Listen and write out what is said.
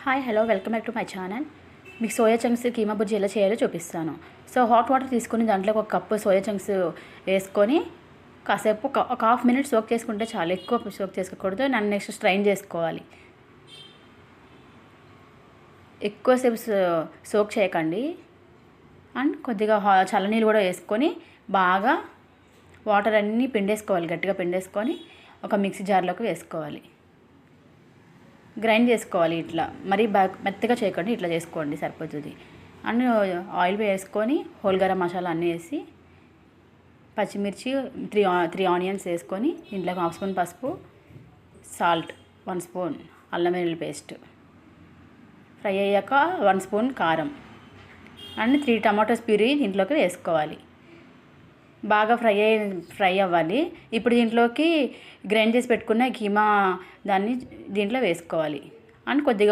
Hi hello welcome back to my channel. మీకు soya chunks keema బుజ్జి ఎలా చేయాలో చూపిస్తాను. సో హాట్ వాటర్ తీసుకుని దాంట్లో ఒక కప్పు సోయా చంక్స్ వేసుకొని కాసేపు ఒక హాఫ్ మినిట్ సోక్ చేసుకుంటే చాలా, ఎక్కువ సోక్ చేసుకోకూడదు. నన్ను నెక్స్ట్ స్ట్రైన్ చేసుకోవాలి. ఎక్కువసేపు సోక్ చేయకండి. అండ్ కొద్దిగా చల్లనీళ్ళు కూడా వేసుకొని బాగా వాటర్ అన్నీ పిండేసుకోవాలి. గట్టిగా పిండేసుకొని ఒక మిక్సీ జార్లోకి వేసుకోవాలి. గ్రైండ్ చేసుకోవాలి. ఇట్లా మరీ బాగా మెత్తగా చేయకండి, ఇట్లా చేసుకోండి సరిపోతుంది. అండ్ ఆయిల్ వేసుకొని హోల్ గరం మసాలా అన్నీ వేసి పచ్చిమిర్చి త్రీ ఆనియన్స్ వేసుకొని ఇంట్లో 1/2 స్పూన్ పసుపు, సాల్ట్ 1 స్పూన్, అల్లం వెల్లుల్లి పేస్ట్ ఫ్రై అయ్యాక 1 స్పూన్ కారం అండ్ 3 టమాటోస్ ప్యూరీ దీంట్లోకి వేసుకోవాలి. బాగా ఫ్రై అవ్వాలి. ఇప్పుడు దీంట్లోకి గ్రైండ్ చేసి పెట్టుకున్న కీమా దాన్ని దీంట్లో వేసుకోవాలి. అండ్ కొద్దిగా